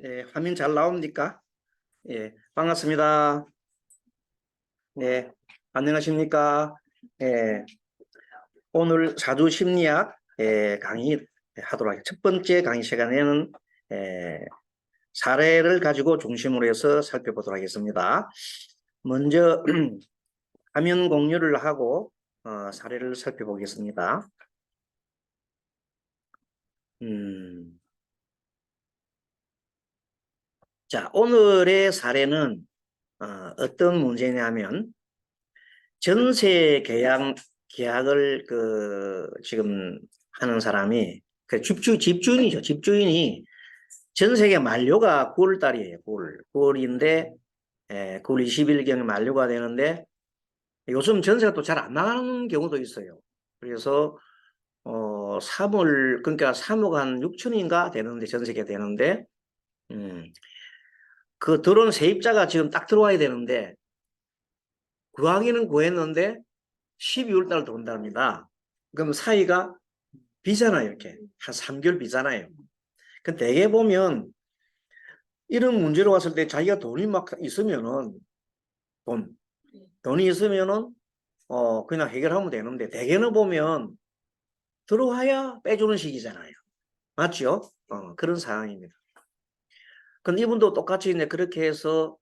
예, 화면 잘 나옵니까? 예, 반갑습니다. 네, 안녕하십니까? 예, 오늘 사주 심리학 강의 하도록 하겠습니다. 첫 번째 강의 시간에는 사례를 가지고 중심으로 해서 살펴보도록 하겠습니다. 먼저 화면 공유를 하고 사례를 살펴보겠습니다. 자, 오늘의 사례는 어떤 문제냐면 전세 계약을 지금 하는 사람이 집주인이죠. 집주인이 전세계 만료가 9월 달이에요. 9월인데 9월 20일경에 만료가 되는데 요즘 전세가 또 잘 안 나가는 경우도 있어요. 그래서 3월 그러니까 3억 한 6천인가 되는데 전세가 되는데 그 들어온 세입자가 지금 딱 들어와야 되는데 구하기는 구했는데 12월 달 들어온답니다. 그럼 사이가 비잖아요. 이렇게 한 3개월 비잖아요. 그 대개 보면 이런 문제로 왔을 때 자기가 돈이 막 있으면은 돈이 있으면은 그냥 해결하면 되는데 대개는 보면 들어와야 빼주는 식이잖아요. 맞죠? 그런 상황입니다. 근데 이분도 똑같이 이제 그렇게 해서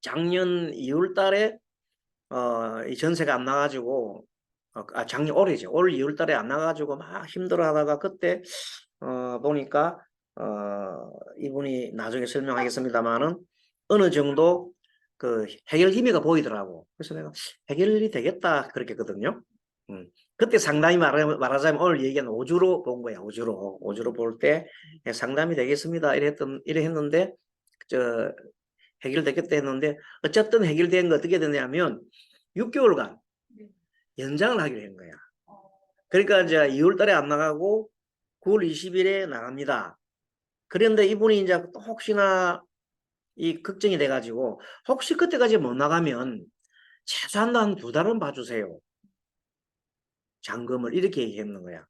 작년 2월 달에 이 전세가 안 나가지고 작년 올해죠. 올 2월 달에 안 나가지고 막 힘들어 하다가 그때 보니까 이분이 나중에 설명하겠습니다만은 어느 정도 그 해결 기미가 보이더라고. 그래서 내가 해결이 되겠다 그렇게 했거든요. 그때 상담이 말하자면 오늘 얘기한 오주로 본 거야. 오주로 볼 때 상담이 되겠습니다. 이래 했는데 저 해결되겠다 했는데 어쨌든 해결된 거 어떻게 되냐면 6개월간 연장을 하기로 한 거야. 그러니까 이제 2월 달에 안 나가고 9월 20일에 나갑니다. 그런데 이분이 이제 또 혹시나 이 걱정이 돼가지고 혹시 그때까지 못 나가면 최소한 한 2달은 봐주세요. 잔금을 이렇게 얘기했는 거야.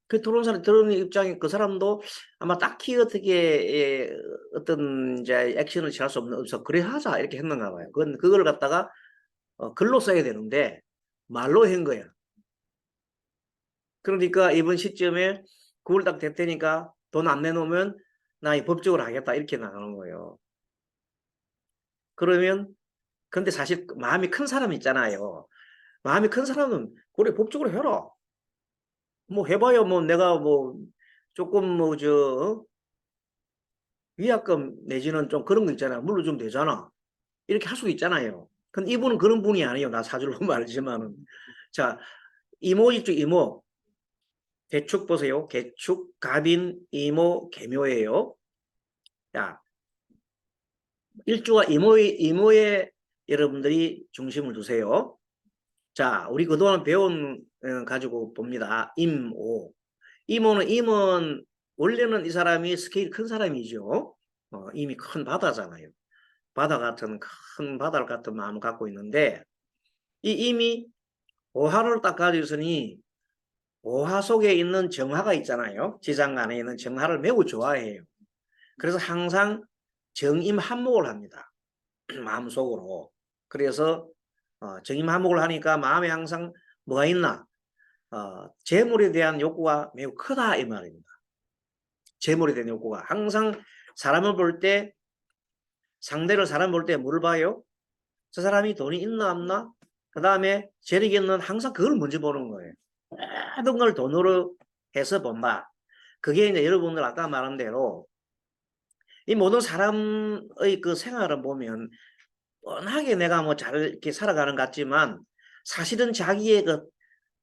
그 들어오는 입장에 그 사람도 아마 딱히 어떻게 어떤 이제 액션을 취할 수 없어 그래 하자 이렇게 했는가 봐요. 그걸 갖다가 글로 써야 되는데 말로 한 거야. 그러니까 이번 시점에 9월 딱 됐다니까 돈 안 내놓으면 나 법적으로 하겠다 이렇게 나가는 거예요. 그러면 근데 사실 마음이 큰 사람이 있잖아요. 마음이 큰 사람은 그래 법적으로 해라. 뭐 해봐야 뭐 내가 뭐 조금 위약금 내지는 좀 그런 거 있잖아. 물려주면 되잖아. 이렇게 할 수도 있잖아요. 근데 이분은 그런 분이 아니에요. 나 사주를 보면 알지만은. 자, 이모 있죠, 이모. 개축 보세요. 개축, 갑인, 이모, 개묘예요. 자, 일주와 이모의 여러분들이 중심을 두세요. 자, 우리 그동안 배운 가지고 봅니다. 임오. 임은 원래는 이 사람이 스케일 큰 사람이죠. 이미 큰 바다잖아요. 바다 같은 큰 바다 같은 마음을 갖고 있는데 이 임이 오화를 딱 가지고 있으니 오화 속에 있는 정화가 있잖아요. 지장 안에 있는 정화를 매우 좋아해요. 그래서 항상 정임 한목을 합니다. 마음속으로. 그래서 정임 한목을 하니까 마음에 항상 뭐가 있나? 재물에 대한 욕구가 매우 크다 이 말입니다. 재물에 대한 욕구가 항상 사람을 볼 때 상대를 사람 볼 때 뭘 봐요? 저 사람이 돈이 있나 없나? 그 다음에 재력있는 항상 그걸 먼저 보는 거예요. 모든 걸 돈으로 해서 본다. 그게 이제 여러분들 아까 말한 대로 이 모든 사람의 그 생활을 보면 뻔하게 내가 뭐 잘 이렇게 살아가는 것 같지만 사실은 자기의 그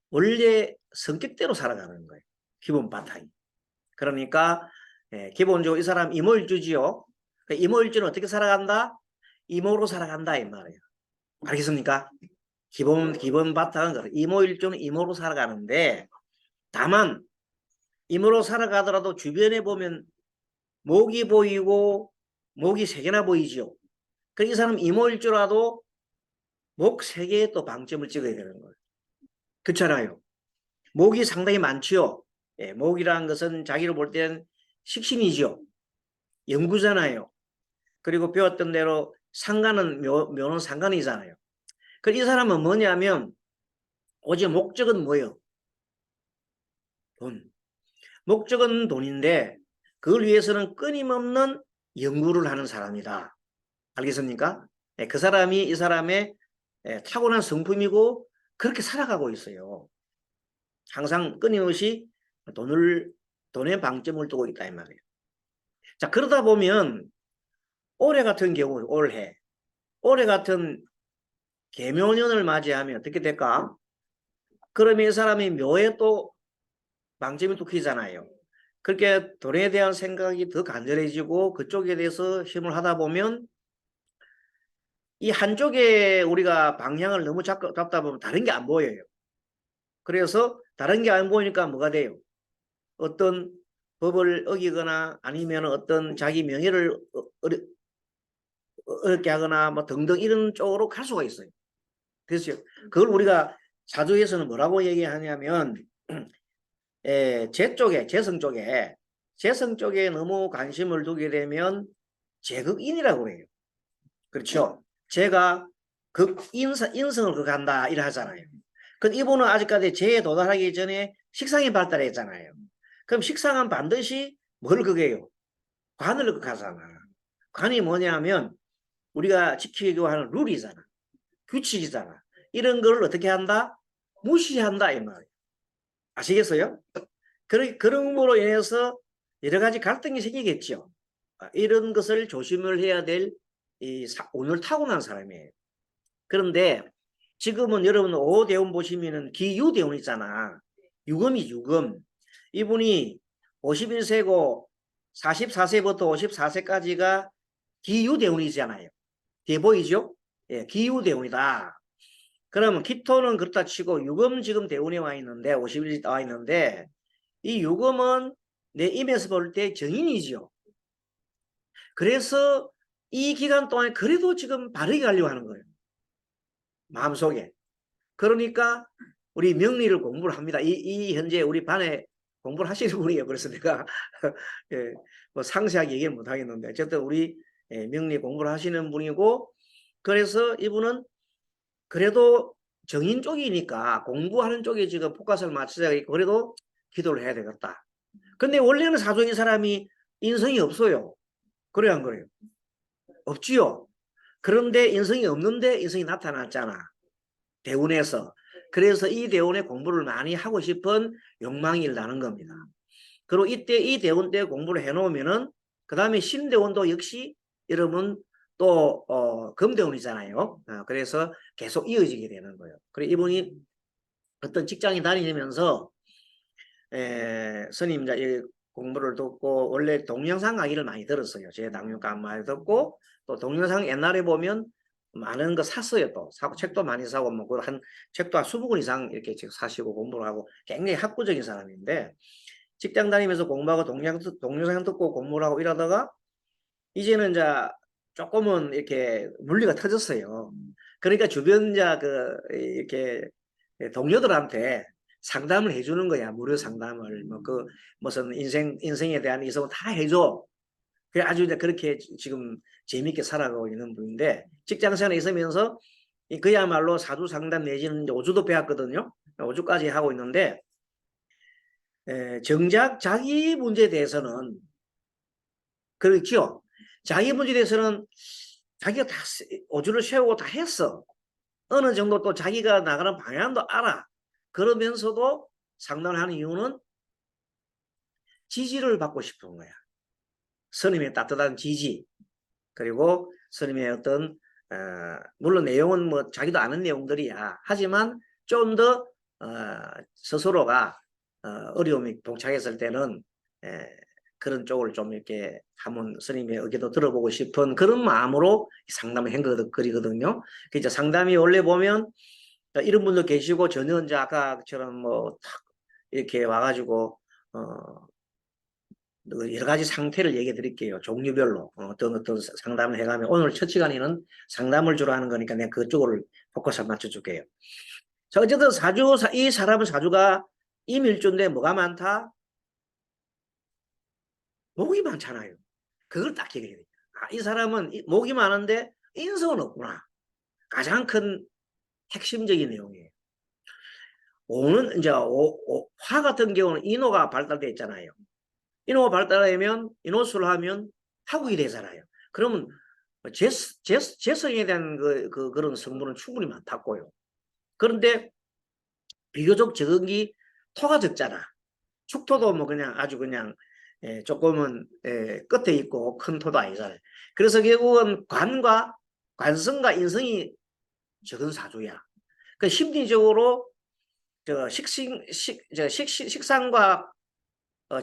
원래 성격대로 살아가는 거예요. 기본 바탕이. 그러니까 기본적으로 이 사람 이모일주지요. 이모일주는 어떻게 살아간다? 이모로 살아간다 이 말이에요. 알겠습니까? 기본 바탕은 그래. 이모일주는 이모로 살아가는데 다만 이모로 살아가더라도 주변에 보면 목이 보이고 목이 3개나 보이죠. 그러니까 이 사람 이모일 줄 알아도 목 3개에 또 방점을 찍어야 되는 거예요. 그렇잖아요. 목이 상당히 많지요. 목이라는 것은 자기를 볼 때는 식신이죠. 연구잖아요. 그리고 배웠던 대로 상관은 묘는 상관이잖아요. 그 이 사람은 뭐냐면 오직 목적은 뭐예요? 돈. 목적은 돈인데 그걸 위해서는 끊임없는 연구를 하는 사람이다. 알겠습니까? 네, 그 사람이 이 사람의 타고난 성품이고 그렇게 살아가고 있어요. 항상 끊임없이 돈에 방점을 두고 있다 이 말이에요. 자, 그러다 보면 올해 같은 경우 올해 같은 개묘년을 맞이하면 어떻게 될까? 그러면 이 사람이 묘에 또 방점이 또 크잖아요. 그렇게 돈에 대한 생각이 더 간절해지고 그쪽에 대해서 힘을 하다 보면 이 한쪽에 우리가 방향을 너무 잡다 보면 다른 게 안 보여요. 그래서 다른 게 안 보이니까 뭐가 돼요? 어떤 법을 어기거나 아니면 어떤 자기 명예를 어렵게 하거나 뭐 등등 이런 쪽으로 갈 수가 있어요. 그래서 그걸 우리가 사주에서는 뭐라고 얘기하냐면 재성 쪽에 너무 관심을 두게 되면 제극인이라고 그래요. 그렇죠? 제가 인성을 극한다 이래 하잖아요. 근데 이분은 아직까지 재에 도달하기 전에 식상이 발달했잖아요. 그럼 식상은 반드시 뭘 극해요? 관을 극하잖아. 관이 뭐냐면 우리가 지키려고 하는 룰이잖아. 규칙이잖아. 이런 걸 어떻게 한다? 무시한다 이 말이에요. 아시겠어요? 그런 으로 인해서 여러 가지 갈등이 생기겠죠. 이런 것을 조심을 해야 될 오늘 타고난 사람이에요. 그런데 지금은 여러분 오대운 보시면은 기유대운 있잖아. 유금이 유금. 이분이 51세고 44세부터 54세까지가 기유대운이잖아요. 뒤에 보이죠? 예, 기유대운이다. 그러면 기토는 그렇다 치고 유금 지금 대운에 와 있는데 50일 와 있는데 이 유금은 내 임에서 볼 때 정인이지요. 그래서 이 기간 동안 그래도 지금 바르게 가려고 하는 거예요. 마음속에. 그러니까 우리 명리를 공부를 합니다. 이 현재 우리 반에 공부를 하시는 분이에요. 그래서 내가 예, 뭐 상세하게 얘기는 못 하겠는데 어쨌든 우리 명리 공부를 하시는 분이고 그래서 이분은 그래도 정인 쪽이니까 공부하는 쪽에 지금 포커스를 맞추자 그래도 기도를 해야 되겠다. 근데 원래는 사주인 사람이 인성이 없어요. 그래요, 안 그래요? 없지요. 그런데 인성이 없는데 인성이 나타났잖아. 대운에서. 그래서 이 대운에 공부를 많이 하고 싶은 욕망이 일어나는 겁니다. 그리고 이때 이 대운 때 공부를 해놓으면은 그 다음에 신대운도 역시 여러분 또 금대운이잖아요. 그래서 계속 이어지게 되는 거예요. 그리고 이분이 어떤 직장에 다니면서 스님 이제 공부를 듣고 원래 동영상 강의를 많이 들었어요. 제 당뇨가 많이 듣고 또 동영상 옛날에 보면 많은 거 샀어요. 또 사고 책도 많이 사고 뭐 한 책도 한 20권 이상 이렇게 사시고 공부를 하고 굉장히 학구적인 사람인데 직장 다니면서 공부하고 동영상 듣고 공부를 하고 이러다가 이제는 이제 조금은 이렇게 물리가 터졌어요. 그러니까 주변 이렇게 동료들한테 상담을 해주는 거야. 무료 상담을 뭐 그 무슨 인생에 대한 이성을 다 해줘. 그래 아주 이제 그렇게 지금 재밌게 살아가고 있는 분인데 직장 생활에 있으면서 그야말로 사주 상담 내지는 이제 5주도 배웠거든요. 5주까지 하고 있는데 정작 자기 문제에 대해서는 그렇죠. 자기 문제에 대해서는 자기가 다 5주를 세우고 다 했어. 어느 정도 또 자기가 나가는 방향도 알아. 그러면서도 상담을 하는 이유는 지지를 받고 싶은 거야. 스님의 따뜻한 지지. 그리고 스님의 어떤 물론 내용은 뭐 자기도 아는 내용들이야. 하지만 좀 더 스스로가 어려움이 동착했을 때는 그런 쪽을 좀 이렇게 한번 스님의 의견도 들어보고 싶은 그런 마음으로 상담을 한 거거든요. 이제 상담이 원래 보면 이런 분도 계시고 전혀 이제 아까처럼 뭐 이렇게 와가지고 여러 가지 상태를 얘기해 드릴게요. 종류별로 어떤 상담을 해가면 오늘 첫 시간에는 상담을 주로 하는 거니까 내가 그쪽을 포커스 맞춰 줄게요. 자, 어쨌든 이 사람은 사주가 임일주인데 뭐가 많다? 복이 많잖아요. 그걸 딱 얘기해야 돼. 아, 이 사람은 목이 많은데 인성은 없구나. 가장 큰 핵심적인 내용이에요. 오는 이제 화 같은 경우는 인호가 발달되어 있잖아요. 인호가 발달하면 인호수를 하면 화국이 되잖아요. 그러면 재성에 대한 그런 성분은 충분히 많다고요. 그런데 비교적 적은 게 토가 적잖아. 축토도 뭐 그냥 아주 그냥 조금은 끝에 있고 큰 토도 아니잖아요. 그래서 결국은 관성과 인성이 적은 사주야. 그 심리적으로 식상과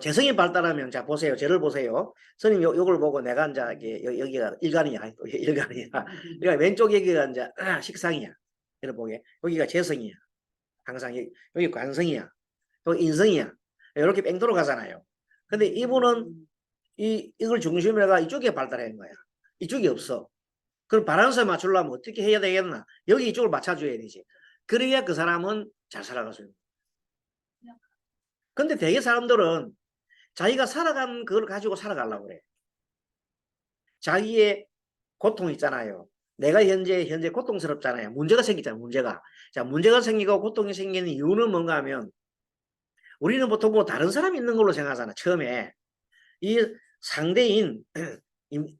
재성이 발달하면, 자 보세요. 저를 보세요. 선생님 요걸 보고 내가 이제 여기가 일간이야. 일간이야. 그러니까 왼쪽 여기가 이제 식상이야. 이렇게 보게. 여기가 재성이야. 항상 여기 관성이야. 또 인성이야. 이렇게 뺑 돌아가잖아요. 근데 이분은 이걸 중심으로 해가 이쪽에 발달한 거야. 이쪽이 없어. 그럼 바란스에 맞추려면 어떻게 해야 되겠나? 여기 이쪽을 맞춰줘야 되지. 그래야 그 사람은 잘 살아가서요. 근데 대개 사람들은 자기가 살아간 그걸 가지고 살아가려고 그래. 자기의 고통 있잖아요. 내가 현재 고통스럽잖아요. 문제가 생기잖아요. 문제가 생기고 고통이 생기는 이유는 뭔가 하면, 우리는 보통 뭐 다른 사람이 있는 걸로 생각하잖아. 처음에 이 상대인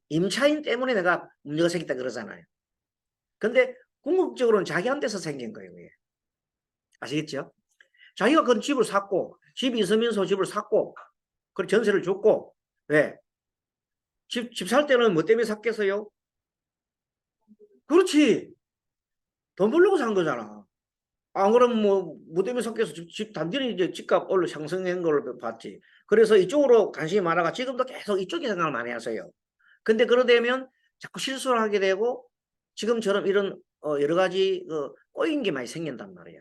임차인 때문에 내가 문제가 생겼다 그러잖아요. 근데 궁극적으로는 자기한테서 생긴 거예요. 그게. 아시겠죠? 자기가 그 집을 샀고, 집이 있으면서 집을 샀고, 그 전세를 줬고, 왜? 집 살 때는 뭐 때문에 샀겠어요? 그렇지. 돈 벌려고 산 거잖아. 안 그러면 뭐 때문에 샀겠어? 단순히 이제 집값 올라 상승한 걸 봤지. 그래서 이쪽으로 관심이 많아가 지금도 계속 이쪽에 생각을 많이 하세요. 근데 그러되면 자꾸 실수를 하게 되고, 지금처럼 이런 여러 가지 꼬인 게 많이 생긴단 말이야.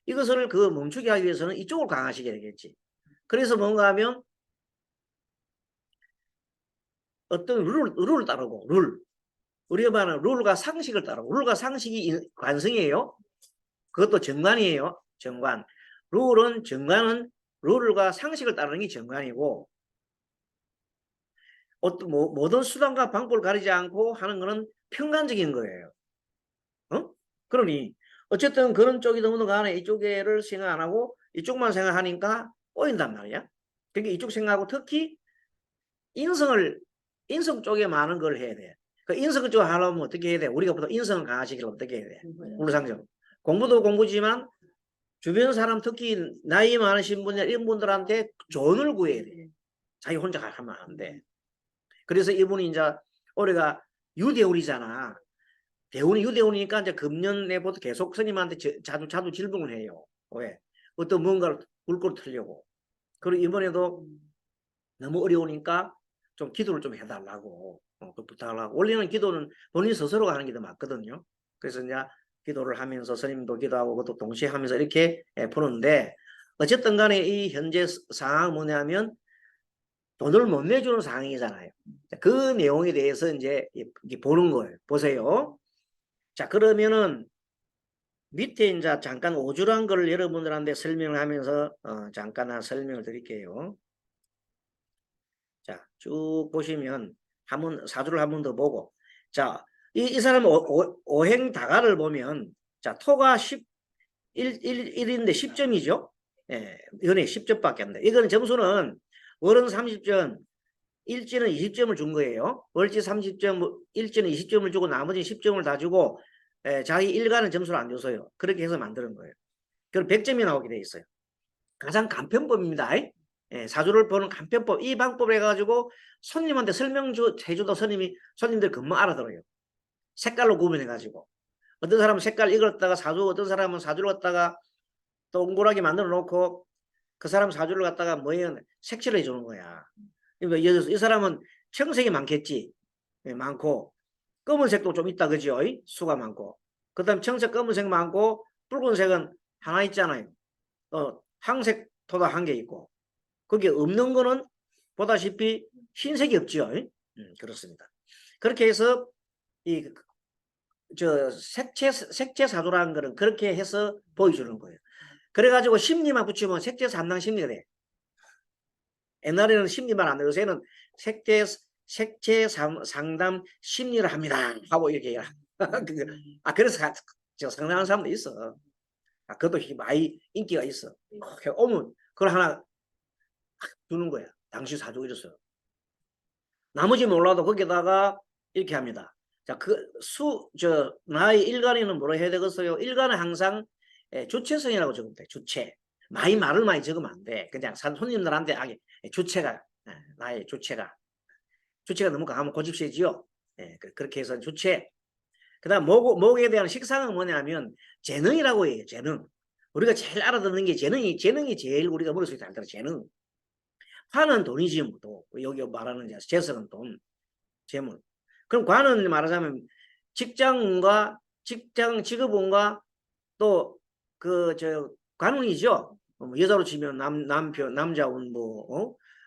이것을 멈추게 하기 위해서는 이쪽을 강화시켜야 되겠지. 그래서 뭔가 하면 어떤 룰을 따르고, 우리가 말하는 룰과 상식을 따르고, 룰과 상식이 관성이에요. 그것도 정관이에요. 정관. 정관은 룰과 상식을 따르는 게 정관이고, 어떤 모든 수단과 방법을 가리지 않고 하는 것은 평간적인 거예요. 그러니 어쨌든 그런 쪽이 너무 간에 이쪽에를 생각 안 하고 이쪽만 생각하니까 꼬인단 말이야. 그러니까 이쪽 생각하고 특히 인성 쪽에 많은 걸 해야 돼. 그 인성 쪽 하려면 어떻게 해야 돼? 우리가 보통 인성을 강화시키려면 어떻게 해야 돼? 우르상정. 공부도 공부지만 주변 사람, 특히 나이 많으신 분들, 이런 분들한테 조언을 구해야 돼. 자기 혼자 하면 안 돼. 그래서 이분이 이제 올해가 유대운이잖아. 유대운이니까 이제 금년에부터 계속 스님한테 자주 질문을 해요. 왜? 어떤 뭔가를 굴고 틀려고. 그리고 이번에도 너무 어려우니까 좀 기도를 좀 해달라고 부탁을 하고, 원래는 기도는 본인 스스로가 하는 게 더 맞거든요. 그래서 이제 기도를 하면서 스님도 기도하고 그것도 동시에 하면서 이렇게 푸는데, 어쨌든 간에 이 현재 상황은 뭐냐면 돈을 못 내주는 상황이잖아요. 그 내용에 대해서 이제 보는 거예요. 보세요. 자, 그러면은 밑에 이제 잠깐 오주란 걸 여러분들한테 설명을 하면서 잠깐 설명을 드릴게요. 자, 쭉 보시면 사주를 한 번 더 보고, 자, 이 사람 오행 다가를 보면, 자, 토가 1인데 10점이죠. 예, 연애 10점밖에 안 돼. 이거는 점수는 월은 30점, 일지는 20점을 준 거예요. 월지 30점, 일지는 20점을 주고 나머지 10점을 다 주고, 자기 일간은 점수를 안 줘서요. 그렇게 해서 만드는 거예요. 그럼 100점이 나오게 돼 있어요. 가장 간편법입니다. 사주를 보는 간편법. 이 방법을 해가지고 손님한테 설명해줘도 손님들 금방 알아들어요. 색깔로 구분해가지고. 어떤 사람은 색깔 이걸 갖다가 어떤 사람은 사주를 갖다가 동그랗게 만들어 놓고, 그 사람 사주를 갖다가 색칠을 해주는 거야. 그러니까 이 사람은 청색이 많겠지. 많고, 검은색도 좀 있다, 그죠? 수가 많고. 그 다음 청색, 검은색 많고, 붉은색은 하나 있잖아요. 황색 토다 한 개 있고, 거기에 없는 거는 보다시피 흰색이 없죠. 그렇습니다. 그렇게 해서 색채 사주라는 거는 그렇게 해서 보여주는 거예요. 그래가지고 심리만 붙이면 색채 삼당 심리가 돼. 옛날에는 심리만 안 돼. 요새는 색채 색채 상담 심리를 합니다 하고 이렇게 얘기를 그래서 저 상담하는 사람도 있어. 그것도 많이 인기가 있어. 오면 그걸 하나 주는 거야. 당시 사주고 이랬어요. 나머지 몰라도 거기다가 이렇게 합니다. 자, 나의 일간에는 뭐라 해야 되겠어요? 일간은 항상 주체성이라고 적으면 돼. 주체. 말을 많이 적으면 안 돼. 그냥 손님들한테 주체가, 나의 주체가 너무 강하면 고집세지요. 그렇게 해서 주체. 그 다음 목에 대한 식상은 뭐냐면 재능이라고 해요. 재능. 우리가 제일 알아듣는 게 재능이 제일 우리가 머릿속에 잘 들어. 재능. 화는 돈이지 뭐. 여기 말하는 재성은 돈, 재물. 그럼 관은 말하자면 직업운과 또 관운이죠. 여자로 치면 남자운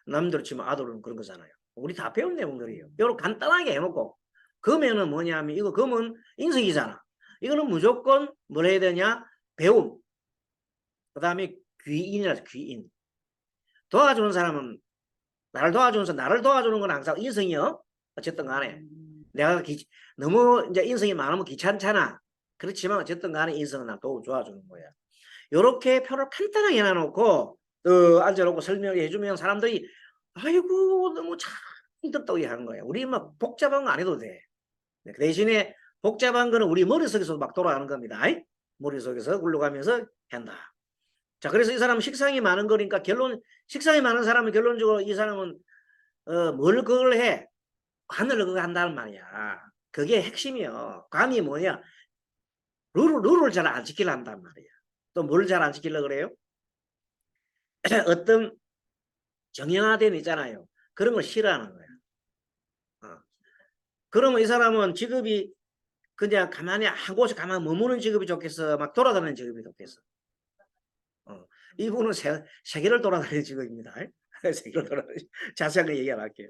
남자로 치면 아들은 그런 거잖아요. 우리 다 배운 내용들이에요. 이렇게 간단하게 해놓고 금에는 뭐냐면 이거 금은 인성이잖아. 이거는 무조건 뭘 해야 되냐? 배움. 그 다음에 귀인이라서 귀인. 도와주는 사람은 나를 도와주는 건 항상 인성이요. 어쨌든 간에 내가 너무 이제 인성이 많으면 귀찮잖아. 그렇지만 어쨌든 간에 인성은 나 도와주는 거야. 요렇게 표를 간단하게 해놔놓고 앉아놓고 설명을 해주면 사람들이 아이고 너무 참 힘들다고 하는 거야. 우리 막 복잡한 거 안 해도 돼. 그 대신에 복잡한 거는 우리 머릿속에서 막 돌아가는 겁니다. 머릿속에서 굴러가면서 한다. 자, 그래서 이 사람은 식상이 많은 거니까 식상이 많은 사람은 결론적으로 이 사람은 뭘 그걸 해? 관을 그거 한다는 말이야. 그게 핵심이요. 관이 뭐냐? 룰을 잘 안 지키려 한단 말이야. 또 뭘 잘 안 지키려 그래요? 어떤 정형화된 있잖아요. 그런 걸 싫어하는 거야. 그러면 이 사람은 직업이 그냥 가만히 한 곳에 가만히 머무는 직업이 좋겠어? 막 돌아다니는 직업이 좋겠어? 이분은 세계를 돌아다니는 직업입니다. 세계를 돌아다니는 자세하게 얘기 안 할게요.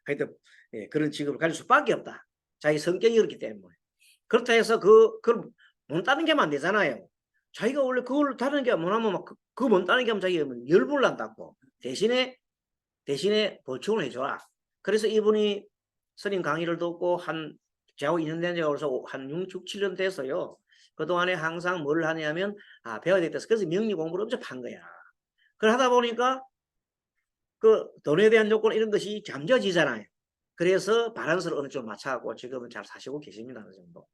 하여튼 그런 직업을 가질 수밖에 없다. 자기 성격이 그렇기 때문에. 그렇다 해서 그걸 못 따는 게만 안 되잖아요. 자기가 원래 그걸 다른 게 뭐냐면 그거 못 따는 게 하면 자기가 열불 난다고. 대신에 보충을 해줘라. 그래서 이분이 스님 강의를 듣고 저하고 2년 된 지가 벌써 한 6, 7년 됐어요. 그동안에 항상 뭘 하냐면 배워야 되겠다. 그래서 명리 공부를 엄청 한 거야. 그걸 하다 보니까 그 돈에 대한 조건 이런 것이 잠재지잖아요. 그래서 바란스를 어느 정도 맞춰갖고 지금은 잘 사시고 계십니다. 어느 정도.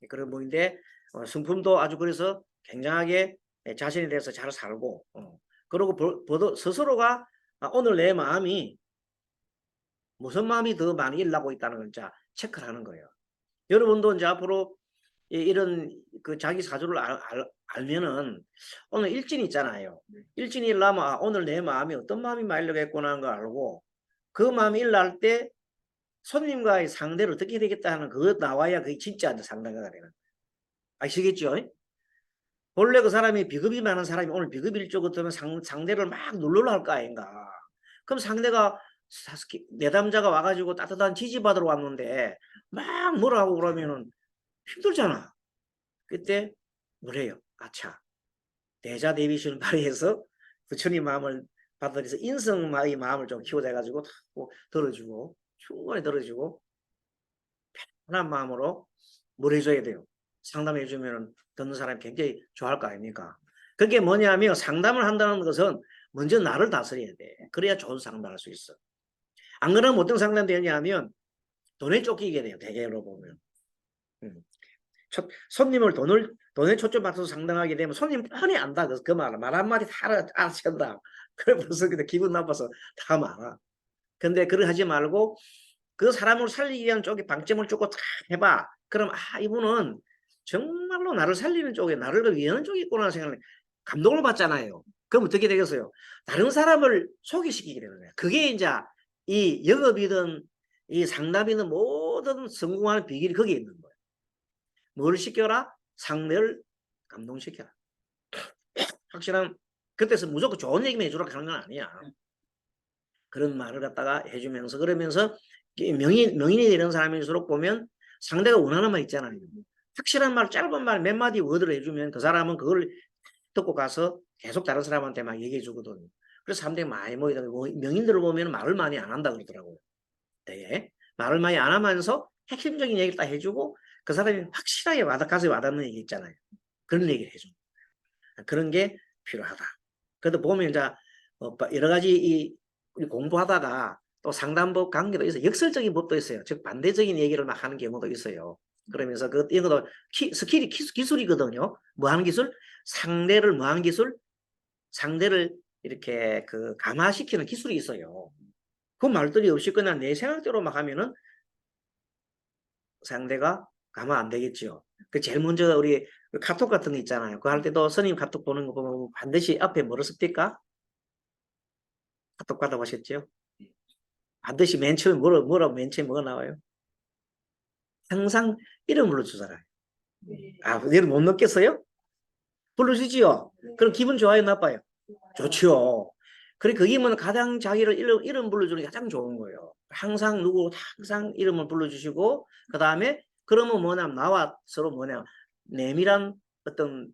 그런 분인데 성품도 아주 그래서 굉장하게 자신에 대해서 잘 살고 그리고 스스로가 오늘 내 마음이 무슨 마음이 더 많이 일어나고 있다는 걸 체크를 하는 거예요. 여러분도 이제 앞으로 이런 그 자기 사주를 알면은 오늘 일진이 있잖아요. 일진이 일어나면 오늘 내 마음이 어떤 마음이 말려겠구나 하는 걸 알고 그 마음이 일어날 때 손님과의 상대를 어떻게 되겠다 하는 그거 나와야 그게 진짜 상담가가 되는 거예요. 아시겠죠? 본래 그 사람이 비급이 많은 사람이 오늘 비급일주 같으면 상대를 막 누르려 할 거 아닌가. 그럼 상대가 내담자가 와가지고 따뜻한 지지받으러 왔는데 막 뭐라 하고 그러면은 힘들잖아. 그때 뭐래요? 아차. 대자 대비신을 발휘해서 부처님 마음을 받아들여서 인성의 마음을 좀 키워내가지고 들어주고 충분히 들어주고 편한 마음으로 뭘 해줘야 돼요? 상담해주면 듣는 사람이 굉장히 좋아할 거 아닙니까? 그게 뭐냐면 상담을 한다는 것은 먼저 나를 다스려야 돼. 그래야 좋은 상담할 수 있어. 안 그러면 어떤 상담이 되냐면 돈에 쫓기게 돼요. 대개로 보면. 손님을 돈에 초점 맞춰서 상담하게 되면 손님 뻔히 안다. 그 말 한마디 다 알아챈다. 그래 벌써 기분 나빠서 다 말아. 근데 그렇게 하지 말고 그 사람을 살리기 위한 쪽에 방점을 주고 다 해봐. 그럼 이분은 정말로 나를 살리는 쪽에 나를 위하는 쪽에 있구나 생각을 감동을 받잖아요. 그럼 어떻게 되겠어요? 다른 사람을 소개시키게 되는 거예요. 그게 이제 이 영업이든 이 상담이든 모든 성공하는 비결이 거기에 있는 거예요. 뭘 시켜라? 상대를 감동시켜라. 확실한 그때서 무조건 좋은 얘기만 해주라 하는 건 아니야. 그런 말을 갖다가 해주면서 그러면서 명인이 되는 사람일수록 보면 상대가 원하는 말 있잖아요. 확실한 말, 짧은 말 몇 마디 워드를 해주면 그 사람은 그걸 듣고 가서 계속 다른 사람한테 막 얘기해 주거든요. 그래서 사람들이 많이 모이다. 명인들을 보면 말을 많이 안 한다 그러더라고요. 돼. 말을 많이 안 하면서 핵심적인 얘기를 딱 해주고 그 사람이 확실하게 가슴에 와닿는 얘기 있잖아요. 그런 얘기를 해줘. 그런 게 필요하다. 그래도 보면 이제 여러 가지 우리 공부하다가 또 상담법 관계도 있어요. 역설적인 법도 있어요. 즉 반대적인 얘기를 막 하는 경우도 있어요. 그러면서 이것도 스킬이 기술이거든요. 뭐 하는 기술? 상대를 뭐 하는 기술? 상대를 이렇게 감화시키는 기술이 있어요. 그 말들이 없이 그냥 내 생각대로 막 하면은 상대가 감화 안 되겠죠. 그 제일 먼저 우리 카톡 같은 거 있잖아요. 그거 할 때도 스님 카톡 보는 거 보면 반드시 앞에 뭐를 씁니까? 카톡 받아보셨죠? 반드시 맨 처음에 뭐라고 맨 처음에 뭐가 나와요? 항상 이름 불러주잖아요. 아, 이름 못 넣겠어요? 불러주지요? 그럼 기분 좋아요, 나빠요? 좋죠. 그래, 거기면 가장 자기를 이름 불러주는 게 가장 좋은 거예요. 항상 항상 이름을 불러주시고, 그 다음에, 그러면 뭐냐면, 나와 서로 뭐냐, 내밀한 어떤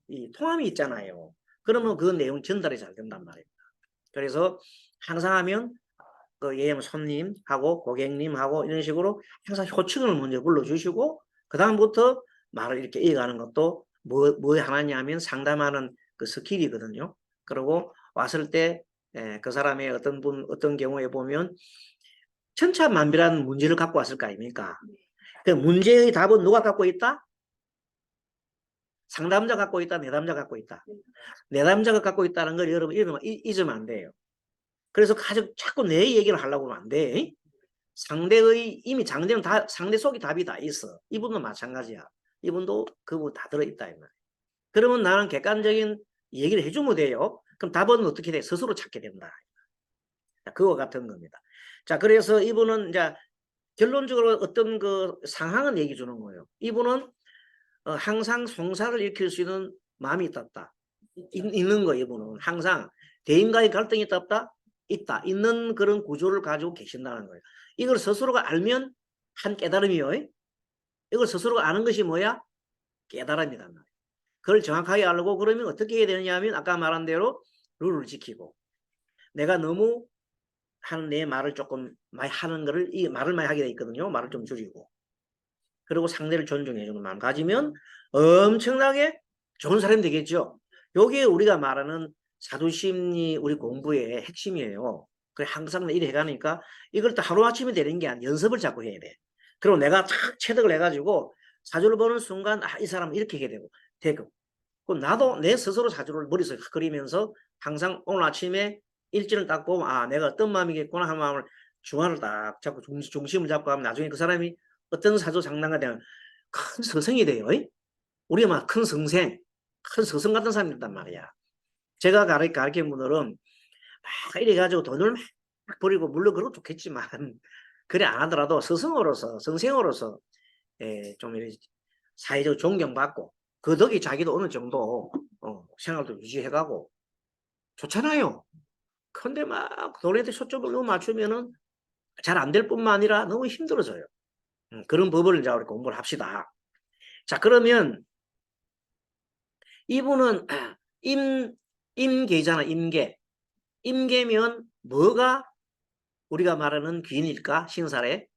이 통함이 있잖아요. 그러면 그 내용 전달이 잘 된단 말이에요. 그래서 항상 하면, 예를 손님하고 고객님하고 이런 식으로 항상 호칭을 먼저 불러주시고, 그 다음부터 말을 이렇게 이어가는 것도 뭐 하나냐면 상담하는 그 스킬이거든요. 그리고 왔을 때 그 사람의 어떤 경우에 보면 천차만별한 문제를 갖고 왔을 거 아닙니까? 그 문제의 답은 누가 갖고 있다? 상담자 갖고 있다, 내담자 갖고 있다. 내담자가 갖고 있다는 걸 여러분 잊으면 안 돼요. 그래서 자꾸 내 얘기를 하려고 하면 안 돼. 상대의 이미 상대는 상대 속에 답이 다 있어. 이분도 마찬가지야. 이분도 그거 다 들어있다. 그러면 나는 객관적인 얘기를 해주면 돼요. 그럼 답은 어떻게 돼? 스스로 찾게 된다. 그거 같은 겁니다. 자, 그래서 이분은 이제 결론적으로 어떤 상황은 얘기 주는 거예요. 이분은 항상 송사를 일으킬 수 있는 마음이 있다. 있는 거 이분은 항상 대인과의 갈등이 있다. 있는 그런 구조를 가지고 계신다는 거예요. 이걸 스스로가 알면 한 깨달음이요. 이걸 스스로가 아는 것이 뭐야? 깨달음이란 말이에요. 그걸 정확하게 알고 그러면 어떻게 해야 되느냐 하면 아까 말한 대로 룰을 지키고 내가 너무 내 말을 조금 많이 하는 거를 말을 많이 하게 돼 있거든요. 말을 좀 줄이고 그리고 상대를 존중해 주는 마음 가지면 엄청나게 좋은 사람이 되겠죠. 요게 우리가 말하는 사두심리 우리 공부의 핵심이에요. 그래 항상 이래 해가니까 이걸 또 하루아침에 되는 게 아니라 연습을 자꾸 해야 돼. 그리고 내가 탁 체득을 해가지고 사주를 보는 순간 이 사람은 이렇게 해야 되고 그럼 나도 내 스스로 사주를 머릿속에 그리면서 항상 오늘 아침에 일진을 딱 보면 내가 어떤 마음이겠구나 하는 마음을 중화를 딱 잡고 중심을 잡고 하면 나중에 그 사람이 어떤 사주 장난가 되면 큰 서성이 돼요. 우리가 막 큰 성생, 큰 서성 같은 사람이 있단 말이야. 제가 가르치는 분들은 막 이래가지고 돈을 막 버리고 물론 그런 것도 좋겠지만 그래 안 하더라도 스승으로서 성생으로서 좀 이렇게 사회적 존경받고 그 덕에 자기도 어느 정도 생활도 유지해가고 좋잖아요. 근데 막 돈에다 초점을 너무 맞추면은 잘 안 될 뿐만 아니라 너무 힘들어져요. 그런 법을 이제 우리 공부를 합시다. 자, 그러면 이분은 임계잖아, 임계. 임계면 뭐가 우리가 말하는 귀인일까? 신살에.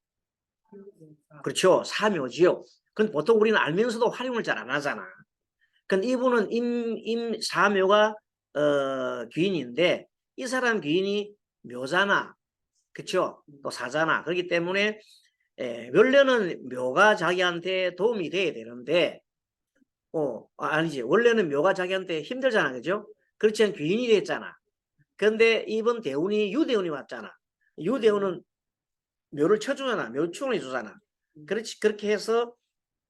그렇죠. 사묘지요. 근데 보통 우리는 알면서도 활용을 잘 안 하잖아. 근데 이분은 사묘가 귀인인데 이 사람 귀인이 묘잖아. 그렇죠? 또 사잖아. 그렇기 때문에 원래는 묘가 자기한테 도움이 돼야 되는데 아니지. 원래는 묘가 자기한테 힘들잖아. 그죠? 그렇지 않은 귀인이 됐잖아. 근데 이번 대운이 유대운이 왔잖아. 유대운은 묘를 쳐주잖아. 묘충을 해주잖아. 그렇지. 그렇게 해서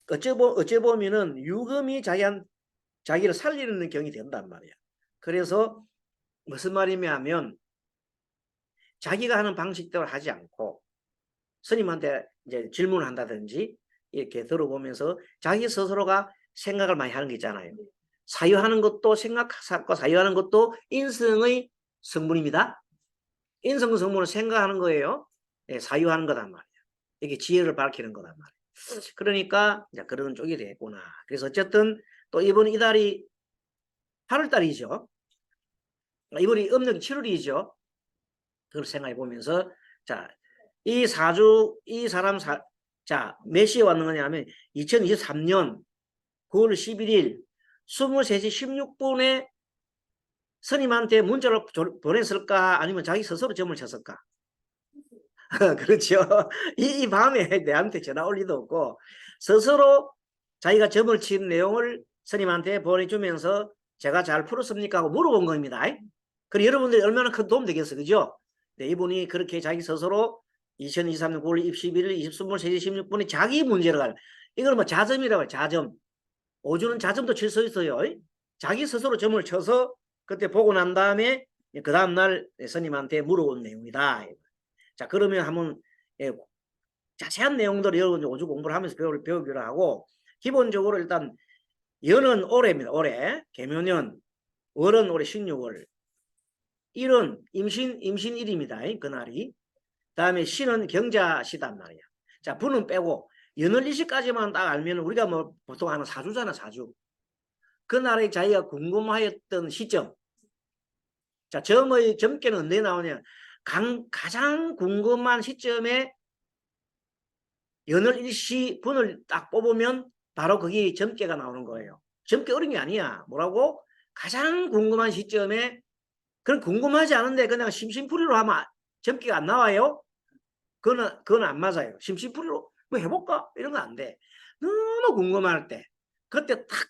어째 보면은 유금이 자기를 살리는 경이 된단 말이야. 그래서 무슨 말이냐면 자기가 하는 방식대로 하지 않고 스님한테 이제 질문을 한다든지 이렇게 들어보면서 자기 스스로가 생각을 많이 하는 게 있잖아요. 사유하는 것도 생각하고 사유하는 것도 인성의 성분입니다. 인성 성분을 생각하는 거예요. 사유하는 거단 말이에요. 이게 지혜를 밝히는 거단 말이에요. 그러니까 이제 그런 쪽이 되겠구나. 그래서 어쨌든 또 이번 이달이 8월달이죠. 이번이 음력 7월이죠. 그걸 생각해 보면서 자 이 사람 자, 몇 시에 왔는 거냐면 2023년 9월 11일 23시 16분에 스님한테 문자를 보냈을까 아니면 자기 스스로 점을 쳤을까? 그렇죠. 이 밤에 내한테 전화 올 리도 없고 스스로 자기가 점을 친 내용을 스님한테 보내주면서 제가 잘 풀었습니까? 하고 물어본 겁니다. 그리고 여러분들이 얼마나 큰 도움 되겠어, 그죠? 네, 이분이 그렇게 자기 스스로 2023년 9월 21일 23시 16분에 자기 문제를 갈. 이걸 뭐 자점이라고 해요, 자점. 오주는 자점도 칠 수 있어요. 자기 스스로 점을 쳐서 그때 보고 난 다음에 그 다음날 스님한테 물어본 내용이다. 자, 그러면 한번 자세한 내용들을 여러분 오주 공부를 하면서 배우기로 하고, 기본적으로 일단 연은 올해입니다. 올해 계묘년, 월은 올해 16월, 일은 임신일입니다. 그날이. 다음에 시는 경자시단 말이야. 자, 부는 빼고 연월일시까지만 딱 알면 우리가 뭐 보통 아는 사주잖아, 사주. 그날에 자기가 궁금하였던 시점. 자, 점괘는 언제 나오냐? 가장 궁금한 시점에 연월일시 분을 딱 뽑으면 바로 거기 점괘가 나오는 거예요. 점괘 어려운 게 아니야. 뭐라고? 가장 궁금한 시점에, 그럼 궁금하지 않은데 그냥 심심풀이로 하면 점괘가 안 나와요? 그건 안 맞아요. 심심풀이로 뭐 해볼까? 이런 거 안 돼. 너무 궁금할 때 그때 탁